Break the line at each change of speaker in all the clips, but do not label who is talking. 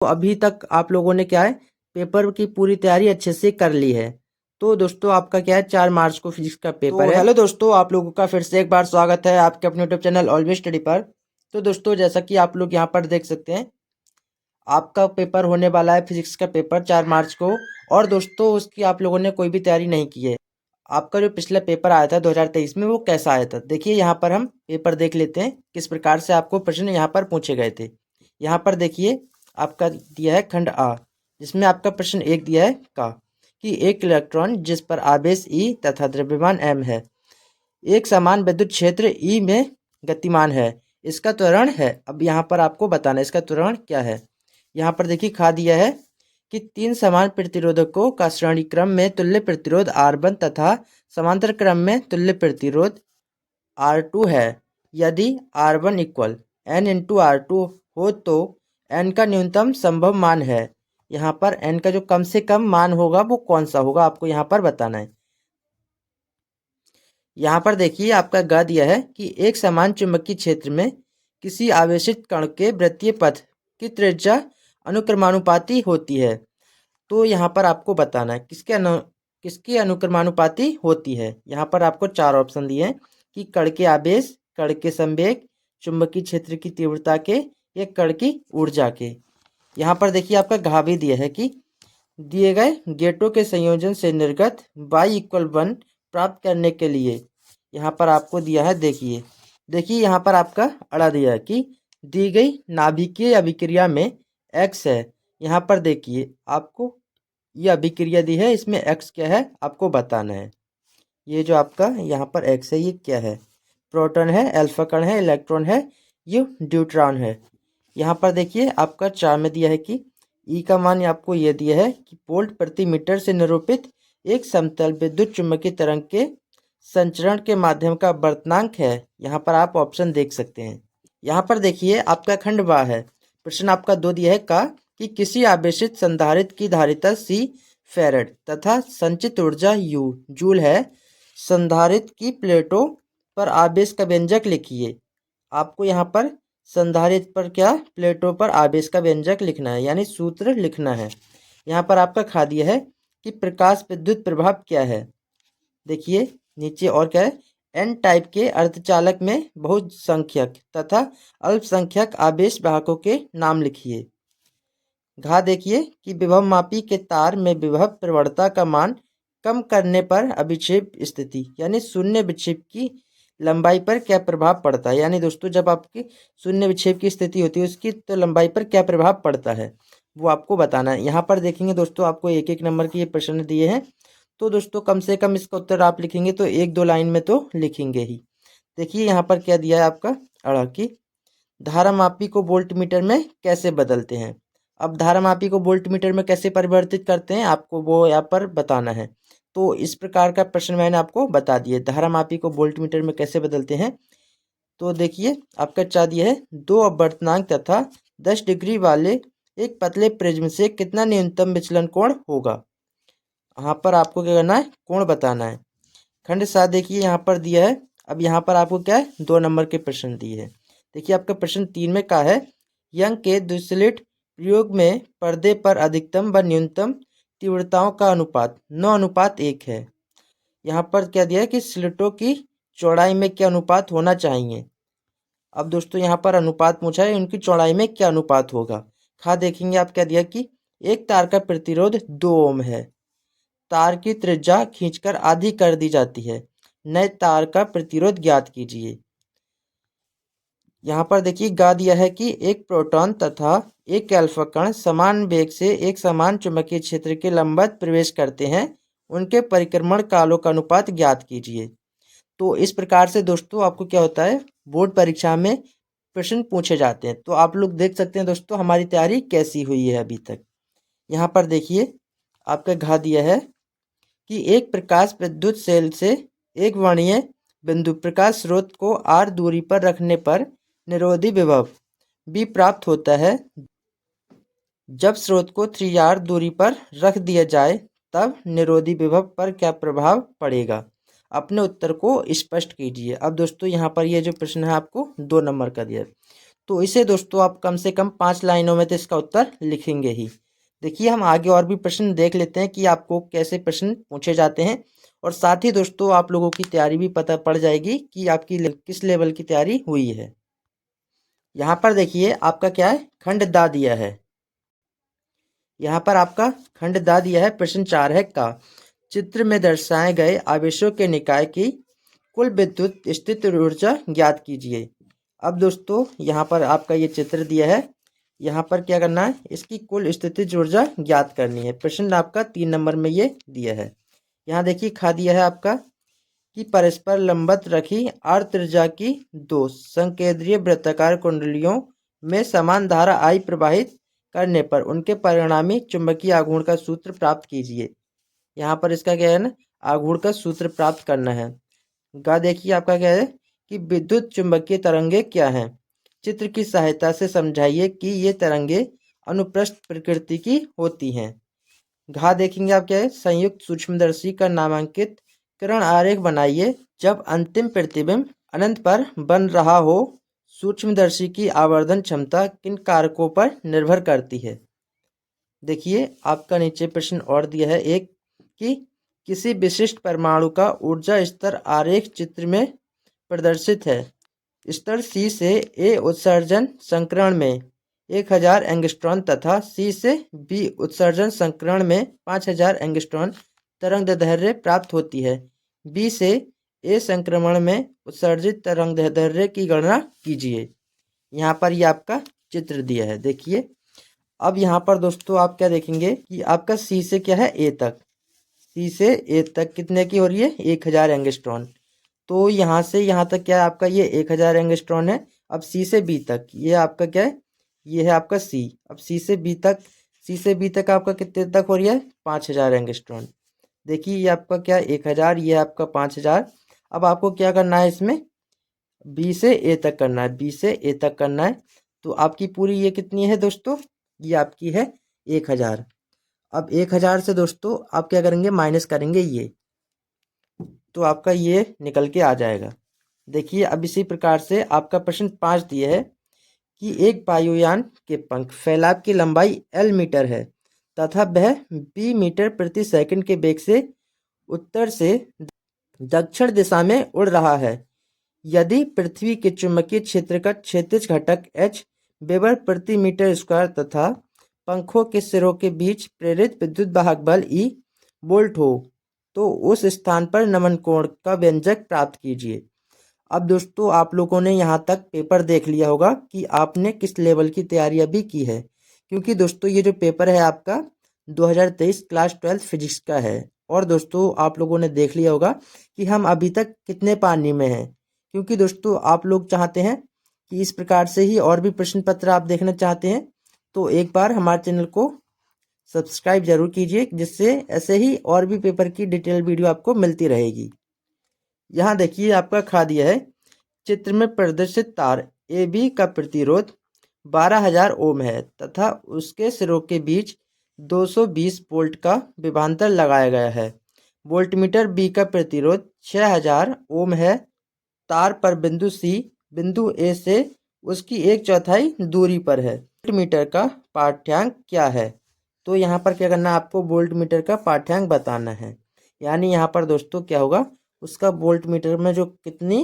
तो अभी तक आप लोगों ने क्या है, पेपर की पूरी तैयारी अच्छे से कर ली है। तो दोस्तों आपका क्या है, 4 मार्च को फिजिक्स का पेपर है। हेलो दोस्तों, आप लोगों का फिर से एक बार स्वागत है आपके अपने यूट्यूब चैनल ऑलवेज स्टडी पर। तो दोस्तों जैसा कि आप लोग यहाँ पर देख सकते हैं, आपका पेपर होने वाला है फिजिक्स का पेपर 4 मार्च को। और दोस्तों उसकी आप लोगों ने कोई भी तैयारी नहीं की है। आपका जो पिछला पेपर आया था 2023 में, वो कैसा आया था देखिए। यहाँ पर हम पेपर देख लेते हैं किस प्रकार से आपको प्रश्न यहाँ पर पूछे गए थे। यहाँ पर देखिए आपका दिया है खंड आ, जिसमें आपका प्रश्न एक दिया है का कि एक इलेक्ट्रॉन जिस पर आवेश ई तथा द्रव्यमान एम है, एक समान विद्युत क्षेत्र ई में गतिमान है, इसका त्वरण है। अब यहाँ पर आपको बताना है इसका त्वरण क्या है। यहाँ पर देखिए खा दिया है कि 3 समान प्रतिरोधकों का श्रेणी क्रम में तुल्य प्रतिरोध R1 तथा समांतर क्रम में तुल्य प्रतिरोध R2 है। यदि R1 equal N into R2 हो तो N का न्यूनतम संभव मान है। यहाँ पर N का जो कम से कम मान होगा वो कौन सा होगा, आपको यहाँ पर बताना है। यहाँ पर देखिए आपका ग दिया है कि एक समान चुंबकीय क्षेत्र में किसी आवेशित कण के वृत्तीय पथ की त्रिज्या अनुक्रमानुपाती होती है। तो यहाँ पर आपको बताना है किसके अनुक्रमानुपाती होती है। यहाँ पर आपको 4 ऑप्शन दिए हैं कि कण के आवेश, कण के संवेग, चुंबकीय क्षेत्र की तीव्रता के, या कण की ऊर्जा के। यहाँ पर देखिए आपका घ भी दिया है कि दिए गए गेटों के संयोजन से निर्गत y=1 प्राप्त करने के लिए। यहाँ पर आपको दिया है देखिए यहाँ पर आपका अड़ा दिया है कि दी गई नाभिकीय अभिक्रिया में x है। यहाँ पर देखिए आपको ये अभिक्रिया दी है, इसमें x क्या है आपको बताना है। ये जो आपका यहाँ पर x है ये क्या है, प्रोटॉन है, अल्फा कण है, इलेक्ट्रॉन है, ये न्यूट्रॉन है। यहाँ पर देखिए आपका 4 में दिया है कि ई का मान आपको ये दिया है कि वोल्ट प्रति मीटर से निरूपित एक समतल विद्युत चुम्बकीय तरंग के संचरण के माध्यम का वर्तनांक है। यहाँ पर आप ऑप्शन देख सकते हैं। यहाँ पर देखिए आपका खंड बा है, प्रश्न आपका 2 दिया है का कि किसी आवेशित संधारित्र की धारिता C फैराड तथा संचित ऊर्जा U जूल है, संधारित्र की प्लेटों पर आवेश का व्यंजक लिखिए। आपको यहाँ पर संधारित्र पर क्या, प्लेटों पर आवेश का व्यंजक लिखना है, यानी सूत्र लिखना है। यहाँ पर आपका खा दिया है कि प्रकाश विद्युत प्रभाव क्या है। देखिए नीचे और क्या है, एन टाइप के अर्धचालक में बहुसंख्यक तथा अल्पसंख्यक आवेश वाहकों के नाम लिखिए। घा देखिए कि विभव मापी के तार में विभव प्रवणता का मान कम करने पर अभिक्षेप स्थिति यानी शून्य विक्षेप की लंबाई पर क्या प्रभाव पड़ता है। यानी दोस्तों जब आपकी शून्य विक्षेप की स्थिति होती है उसकी तो लंबाई पर क्या प्रभाव पड़ता है वो आपको बताना है। यहाँ पर देखेंगे दोस्तों आपको 1-1 नंबर के ये प्रश्न दिए हैं। तो दोस्तों कम से कम इसका उत्तर आप लिखेंगे तो 1-2 लाइन में तो लिखेंगे ही। देखिए यहाँ पर क्या दिया है आपका अड़ा कि धारामापी को वोल्टमीटर में कैसे बदलते हैं। अब धारामापी को वोल्टमीटर में कैसे परिवर्तित करते हैं आपको वो यहाँ पर बताना है। तो इस प्रकार का प्रश्न मैंने आपको बता दिया, धारामापी को वोल्टमीटर में कैसे बदलते हैं। तो देखिए आपका चाह दिया है 2 अपवर्तनांक तथा 10 डिग्री वाले एक पतले प्रिज्म से कितना न्यूनतम विचलन कोण होगा। यहाँ पर आपको क्या करना है, कोण बताना है। खंड 7 देखिए यहाँ पर दिया है। अब यहाँ पर आपको क्या है 2 नंबर के प्रश्न दिए हैं। देखिए आपका प्रश्न 3 में क्या है, यंग के द्विस्लिट प्रयोग में पर्दे पर अधिकतम व न्यूनतम तीव्रताओं का अनुपात 9:1 है। यहाँ पर क्या दिया है कि स्लिटों की चौड़ाई में क्या अनुपात होना चाहिए। अब दोस्तों यहाँ पर अनुपात पूछा है, उनकी चौड़ाई में क्या अनुपात होगा। खा देखेंगे आप क्या दिया कि एक तार का प्रतिरोध 2 ओम है, तार की त्रिज्या खींचकर आधी कर दी जाती है, नए तार का प्रतिरोध ज्ञात कीजिए। यहाँ पर देखिए गा दिया है कि एक प्रोटॉन तथा एक अल्फा कण समान वेग से एक समान चुंबकीय क्षेत्र के लंबवत प्रवेश करते हैं, उनके परिक्रमण कालों का अनुपात ज्ञात कीजिए। तो इस प्रकार से दोस्तों आपको क्या होता है, बोर्ड परीक्षा में प्रश्न पूछे जाते हैं। तो आप लोग देख सकते हैं दोस्तों हमारी तैयारी कैसी हुई है अभी तक। यहाँ पर देखिए आपका घा दिया है कि एक प्रकाश विद्युत सेल से एक वर्णीय बिंदु प्रकाश स्रोत को r दूरी पर रखने पर निरोधी विभव भी प्राप्त होता है। जब स्रोत को 3r दूरी पर रख दिया जाए तब निरोधी विभव पर क्या प्रभाव पड़ेगा। अपने उत्तर को स्पष्ट कीजिए। अब दोस्तों यहाँ पर ये जो प्रश्न है आपको 2 नंबर का दिया है। तो इसे दोस्तों आप कम से कम 5 लाइनों में तो इसका उत्तर लिखेंगे ही। देखिए हम आगे और भी प्रश्न देख लेते हैं कि आपको कैसे प्रश्न पूछे जाते हैं, और साथ ही दोस्तों आप लोगों की तैयारी भी पता पड़ जाएगी कि आपकी किस लेवल की तैयारी हुई है। यहाँ पर देखिए आपका क्या है, खंड दा दिया है। यहाँ पर आपका खंड दा दिया है, प्रश्न 4 है का चित्र में दर्शाए गए आवेशों के निकाय की कुल विद्युत स्थित ऊर्जा ज्ञात कीजिए। अब दोस्तों यहाँ पर आपका ये चित्र दिया है, यहाँ पर क्या करना है, इसकी कुल स्थितिज ऊर्जा ज्ञात करनी है। प्रश्न आपका 3 नंबर में ये दिया है। यहाँ देखिए खा दिया है आपका कि परस्पर लंबवत रखी आर त्रिज्या की 2 संकेंद्रीय वृत्ताकार कुंडलियों में समान धारा आई प्रवाहित करने पर उनके परिणामी चुंबकीय आघूर्ण का सूत्र प्राप्त कीजिए। यहाँ पर इसका क्या है ना, आघूर्ण का सूत्र प्राप्त करना है। गा देखिए आपका क्या है कि विद्युत चुंबकीय तरंगे क्या हैं, चित्र की सहायता से समझाइए कि ये तरंगे अनुप्रस्थ प्रकृति की होती हैं। घा देखेंगे आप क्या है, संयुक्त सूक्ष्मदर्शी का नामांकित किरण आरेख बनाइए जब अंतिम प्रतिबिंब अनंत पर बन रहा हो। सूक्ष्मदर्शी की आवर्धन क्षमता किन कारकों पर निर्भर करती है। देखिए आपका नीचे प्रश्न और दिया है एक कि किसी विशिष्ट परमाणु का ऊर्जा स्तर आरेख चित्र में प्रदर्शित है। स्तर सी से ए उत्सर्जन संकरण में 1000 एंगस्ट्रॉन तथा सी से बी उत्सर्जन संकरण में 5000 एंगस्ट्रॉन तरंगदैर्घ्य प्राप्त होती है। बी से ए संक्रमण में उत्सर्जित तरंगदैर्घ्य की गणना कीजिए। यहाँ पर ये आपका चित्र दिया है। देखिए अब यहाँ पर दोस्तों आप क्या देखेंगे कि आपका सी से क्या है ए तक, सी से ए तक कितने की हो रही है, 1000 एंगस्ट्रॉन। तो यहाँ से यहाँ तक क्या है आपका ये 1000 एंगस्ट्रॉन है। अब सी से बी तक ये आपका क्या है, ये है आपका सी। अब सी से बी तक, सी से बी तक आपका कितने तक हो रही है, 5000 एंगस्ट्रॉन। देखिए ये आपका क्या है 1000, ये आपका 5000। अब आपको क्या करना है, इसमें बी से ए तक करना है, बी से ए तक करना है। तो आपकी पूरी ये कितनी है दोस्तों, ये आपकी है 1000। अब 1000 से दोस्तों आप क्या करेंगे, माइनस करेंगे ये, तो आपका ये निकल के आ जाएगा। देखिए अब इसी प्रकार से आपका प्रश्न 5 दिया है कि एक वायुयान के पंख फैलाव की लंबाई L मीटर है तथा वह B मीटर प्रति सेकंड के वेग से उत्तर से दक्षिण दिशा में उड़ रहा है। यदि पृथ्वी के चुंबकीय क्षेत्र का क्षैतिज घटक H वेबर प्रति मीटर स्क्वायर तथा पंखों के सिरों के बीच प्रेरित विद्युत वाहक बल E वोल्ट हो तो उस स्थान पर नमन कोण का व्यंजक प्राप्त कीजिए। अब दोस्तों आप लोगों ने यहाँ तक पेपर देख लिया होगा कि आपने किस लेवल की तैयारी अभी की है, क्योंकि दोस्तों ये जो पेपर है आपका 2023 क्लास 12 फिजिक्स का है। और दोस्तों आप लोगों ने देख लिया होगा कि हम अभी तक कितने पानी में हैं, क्योंकि दोस्तों आप लोग चाहते हैं कि इस प्रकार से ही और भी प्रश्न पत्र आप देखना चाहते हैं, तो एक बार हमारे चैनल को सब्सक्राइब जरूर कीजिए, जिससे ऐसे ही और भी पेपर की डिटेल वीडियो आपको मिलती रहेगी। यहाँ देखिए आपका खा दिया है, चित्र में प्रदर्शित तार ए बी का प्रतिरोध 12000 ओम है तथा उसके सिरों के बीच 220 वोल्ट का विभवांतर लगाया गया है। वोल्टमीटर बी का प्रतिरोध 6000 ओम है। तार पर बिंदु सी बिंदु ए से उसकी 1/4 दूरी पर है। वोल्टमीटर का पाठ्यांक क्या है। तो यहाँ पर क्या करना है, आपको वोल्टमीटर का पाठ्यांक बताना है। यानी यहाँ पर दोस्तों क्या होगा, उसका वोल्टमीटर में जो कितनी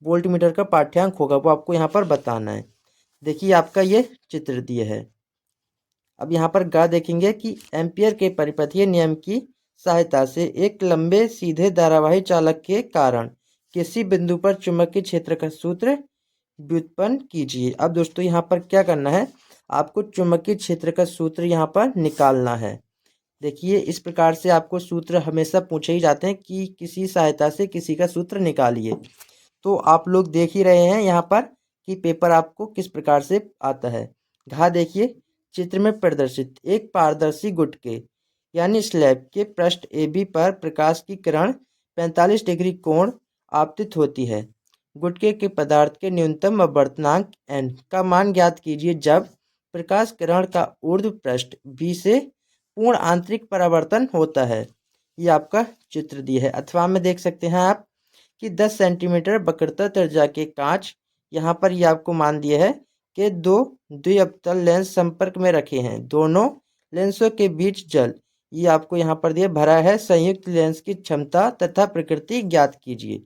वोल्टमीटर का पाठ्यांक होगा वो आपको यहाँ पर बताना है। देखिए आपका ये चित्र दिया है। अब यहाँ पर गा देखेंगे कि एम्पियर के परिपथीय नियम की सहायता से एक लंबे सीधे धारावाही चालक के कारण किसी बिंदु पर चुंबकीय क्षेत्र का सूत्र व्युत्पन्न कीजिए। अब दोस्तों यहाँ पर क्या करना है, आपको चुंबकीय क्षेत्र का सूत्र यहाँ पर निकालना है। देखिए इस प्रकार से आपको सूत्र हमेशा पूछे ही जाते हैं कि किसी सहायता से किसी का सूत्र निकालिए। तो आप लोग देख ही रहे हैं यहाँ पर कि पेपर आपको किस प्रकार से आता है। घा देखिए चित्र में प्रदर्शित एक पारदर्शी गुटके यानी स्लैब के पृष्ठ AB पर प्रकाश की किरण 45 डिग्री कोण आपतित होती है। गुटके के पदार्थ के न्यूनतम अपवर्तनांक n का मान ज्ञात कीजिए जब प्रकाश किरण का ऊर्ध्व पृष्ठ B से पूर्ण आंतरिक परावर्तन होता है। ये आपका चित्र दिया है। अथवा में देख सकते हैं आप कि 10 सेंटीमीटर वक्रता त्रिज्या के कांच, यहाँ पर ये आपको मान दिया है के दो द्विअवतल लेंस संपर्क में रखे हैं। दोनों लेंसों के बीच जल, ये आपको यहाँ पर दिया भरा है। संयुक्त लेंस की क्षमता तथा प्रकृति ज्ञात कीजिए।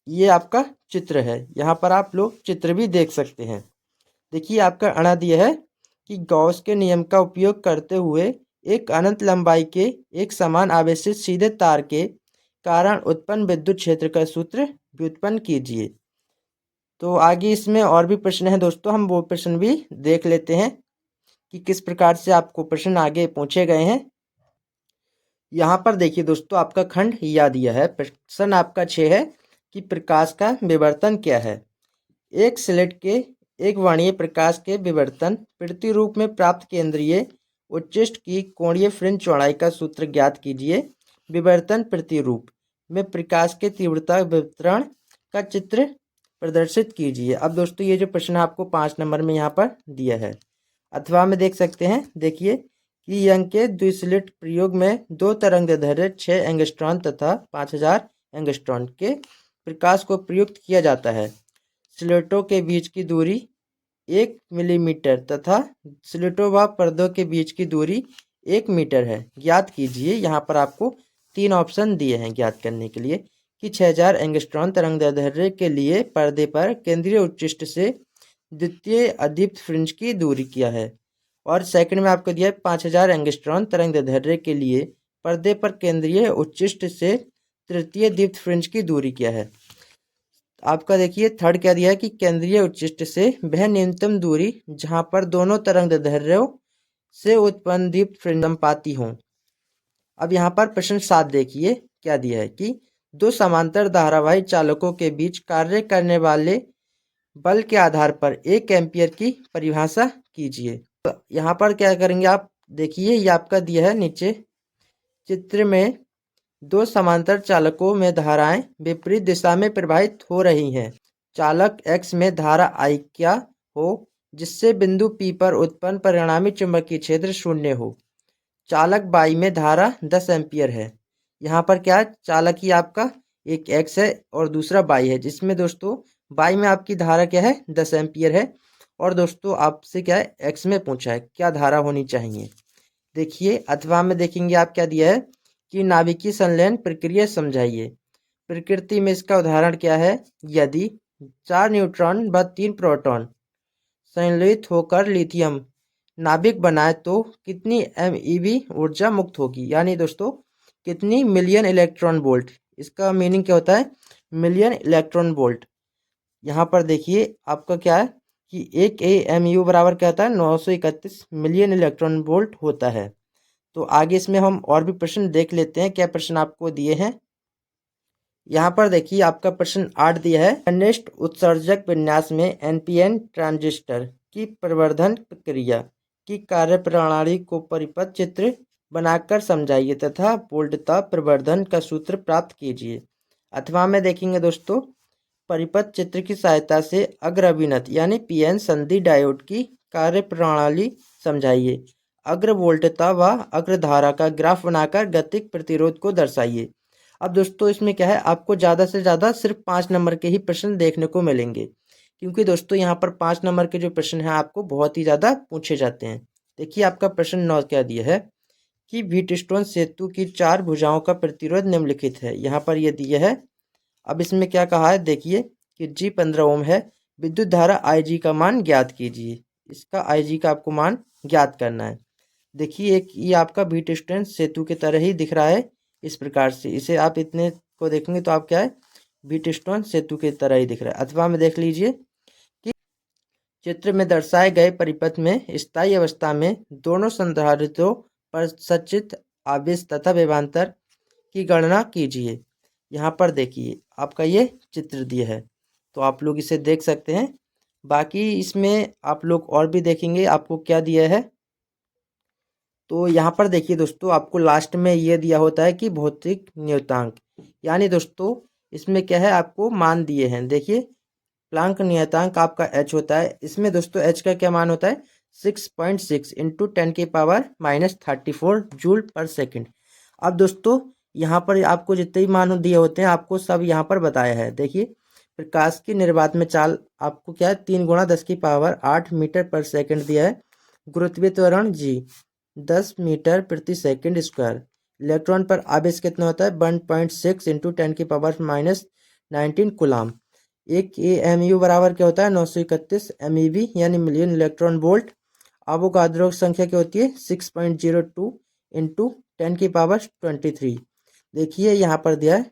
ये आपका चित्र है। यहाँ पर आप लोग चित्र भी देख सकते हैं। देखिए आपका अणा दिया है कि गॉस के नियम का उपयोग करते हुए एक अनंत लंबाई के एक समान आवेशित सीधे तार के कारण उत्पन्न विद्युत क्षेत्र का सूत्र व्युत्पन्न कीजिए। तो आगे इसमें और भी प्रश्न है दोस्तों, हम वो प्रश्न भी देख लेते हैं कि किस प्रकार से आपको प्रश्न आगे पूछे गए हैं। यहाँ पर देखिए दोस्तों, आपका खंड या दिया है। प्रश्न आपका 6 है कि प्रकाश का विवर्तन क्या है। एक स्लिट के एक वर्णीय प्रकाश के विवर्तन प्रतिरूप में प्राप्त केंद्रीय उच्चिष्ट की कोणीय फ्रिंज चौड़ाई का सूत्र ज्ञात कीजिए। विवर्तन प्रतिरूप में प्रकाश के तीव्रता वितरण का चित्र प्रदर्शित कीजिए। अब दोस्तों ये जो प्रश्न आपको 5 नंबर में यहाँ पर दिया है, अथवा में देख सकते हैं। देखिए कि यंग के द्विस्लिट प्रयोग में दो तरंगदैर्घ्य 6 एंगस्ट्रॉन तथा 5000 एंगस्ट्रॉन के प्रकाश को प्रयुक्त किया जाता है। स्लिटों के बीच की दूरी 1 मिलीमीटर तथा स्लिटों व पर्दों के बीच की दूरी 1 मीटर है। ज्ञात कीजिए। यहाँ पर आपको 3 ऑप्शन दिए हैं ज्ञात करने के लिए कि 6000 एंगस्ट्रॉन तरंगदैर्घ्य के लिए पर्दे पर केंद्रीय उच्चिष्ट से द्वितीय अदीप्त फ्रिंज की दूरी क्या है, और सेकंड में आपको दिया है 5000 एंगस्ट्रॉन तरंगदैर्घ्य के लिए पर्दे पर केंद्रीय उच्चिष्ट से तृतीय दीप्त फ्रिंज की दूरी क्या है। आपका देखिए थर्ड क्या दिया है कि केंद्रीय उच्चिष्ट से वह न्यूनतम दूरी जहां पर दोनों तरंगदैर्घ्यों से उत्पन्न दीप्त फ्रिंज अनुपाती हों। अब यहाँ पर प्रश्न 7 देखिए क्या दिया है कि दो समांतर धारावाही चालकों के बीच कार्य करने वाले बल के आधार पर 1 एम्पियर की परिभाषा कीजिए। तो यहाँ पर क्या करेंगे आप देखिए, ये आपका दिया है नीचे चित्र में दो समांतर चालकों में धाराएं विपरीत दिशा में प्रवाहित हो रही हैं। चालक X में धारा I क्या हो जिससे बिंदु P पर उत्पन्न परिणामी चुंबकीय क्षेत्र शून्य हो। चालक Y में धारा 10 एम्पियर है। यहाँ पर क्या है, चालक ही आपका एक X है और दूसरा Y है, जिसमें दोस्तों Y में आपकी धारा क्या है 10 एम्पियर है, और दोस्तों आपसे क्या है X में पूछा है क्या धारा होनी चाहिए। देखिए अथवा में देखेंगे आप क्या दिया है कि नाभिकीय संलयन प्रक्रिया समझाइए। प्रकृति में इसका उदाहरण क्या है, यदि 4 न्यूट्रॉन व 3 प्रोटॉन संलयित होकर लिथियम नाभिक बनाए तो कितनी MeV ऊर्जा मुक्त होगी, यानी दोस्तों कितनी मिलियन इलेक्ट्रॉन वोल्ट। इसका मीनिंग क्या होता है, मिलियन इलेक्ट्रॉन वोल्ट। यहाँ पर देखिए आपका क्या है कि एक AMU बराबर क्या होता है 931 मिलियन इलेक्ट्रॉन वोल्ट होता है। तो आगे इसमें हम और भी प्रश्न देख लेते हैं क्या प्रश्न आपको दिए हैं। यहाँ पर देखिए आपका प्रश्न 8 दिया है। घनिष्ठ उत्सर्जक विन्यास में NPN ट्रांजिस्टर की प्रवर्धन प्रक्रिया की कार्यप्रणाली को परिपथ चित्र बनाकर समझाइए तथा वोल्टता प्रवर्धन का सूत्र प्राप्त कीजिए। अथवा में देखेंगे दोस्तों, परिपथ चित्र की सहायता से अग्र अभिनत यानी PN संधि डायोड की कार्यप्रणाली समझाइए। अग्र वोल्टता व अग्र धारा का ग्राफ बनाकर गतिक प्रतिरोध को दर्शाइए। अब दोस्तों इसमें क्या है, आपको ज़्यादा से ज़्यादा सिर्फ 5 नंबर के ही प्रश्न देखने को मिलेंगे, क्योंकि दोस्तों यहाँ पर 5 नंबर के जो प्रश्न हैं आपको बहुत ही ज़्यादा पूछे जाते हैं। देखिए आपका प्रश्न 9 क्या दिया है कि व्हीटस्टोन सेतु की 4 भुजाओं का प्रतिरोध निम्नलिखित है। यहाँ पर यह दिया है। अब इसमें क्या कहा है देखिए कि G 15 ओम है। विद्युत धारा IG का मान ज्ञात कीजिए। इसका IG का आपको मान ज्ञात करना है। देखिए एक ये आपका व्हीटस्टोन सेतु की तरह ही दिख रहा है। इस प्रकार से इसे आप इतने को देखेंगे तो आप क्या है व्हीटस्टोन सेतु की तरह ही दिख रहा है। अथवा में देख लीजिए कि चित्र में दर्शाए गए परिपथ में स्थायी अवस्था में दोनों संधारित्रों पर सचित आवेश तथा विभवांतर की गणना कीजिए। यहाँ पर देखिए आपका ये चित्र दिया है, तो आप लोग इसे देख सकते हैं। बाकी इसमें आप लोग और भी देखेंगे आपको क्या दिया है। तो यहाँ पर देखिए दोस्तों आपको लास्ट में ये दिया होता है कि भौतिक नियतांक, यानी दोस्तों इसमें क्या है आपको मान दिए हैं। देखिए प्लांक नियतांक आपका h होता है। इसमें दोस्तों h का क्या मान होता है 6.6 इंटू 10⁻⁻34 जूल पर सेकंड। अब दोस्तों यहाँ पर आपको जितने भी मान दिए होते हैं आपको सब यहाँ पर बताया है। देखिए प्रकाश की निर्वात में चाल आपको क्या है 3 गुणा 10⁸ मीटर पर सेकंड दिया है। गुरुत्वीय त्वरण जी 10 मीटर प्रति सेकंड स्क्वायर। इलेक्ट्रॉन पर आवेश कितना होता है 1.6 इंटू 10⁻⁻19 कूलाम। एक AMU बराबर क्या होता है 931 MeV यानी मिलियन इलेक्ट्रॉन वोल्ट। अवोगाद्रो संख्या क्या होती है 6.02 इंटू 10⁻23। देखिए यहाँ पर दिया है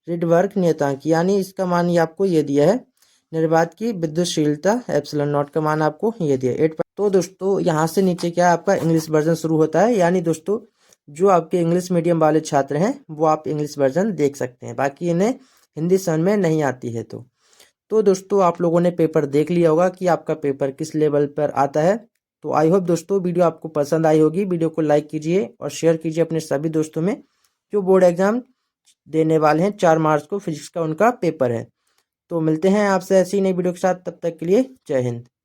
रिडबर्ग नियतांक यानी इसका मान ये आपको ये दिया है। निर्वात की विद्युतशीलता एप्सिलॉन नॉट का मान आपको ये दिया 8। तो दोस्तों यहाँ से नीचे क्या है आपका इंग्लिश वर्जन शुरू होता है, यानी दोस्तों जो आपके इंग्लिश मीडियम वाले छात्र हैं वो आप इंग्लिश वर्जन देख सकते हैं, बाकी इन्हें हिंदी समझ में नहीं आती है। तो दोस्तों आप लोगों ने पेपर देख लिया होगा कि आपका पेपर किस लेवल पर आता है। तो आई होप दोस्तों वीडियो आपको पसंद आई होगी। वीडियो को लाइक कीजिए और शेयर कीजिए अपने सभी दोस्तों में जो बोर्ड एग्जाम देने वाले हैं। 4 मार्च को फिजिक्स का उनका पेपर है। तो मिलते हैं आपसे ऐसी नई वीडियो के साथ, तब तक के लिए जय हिंद।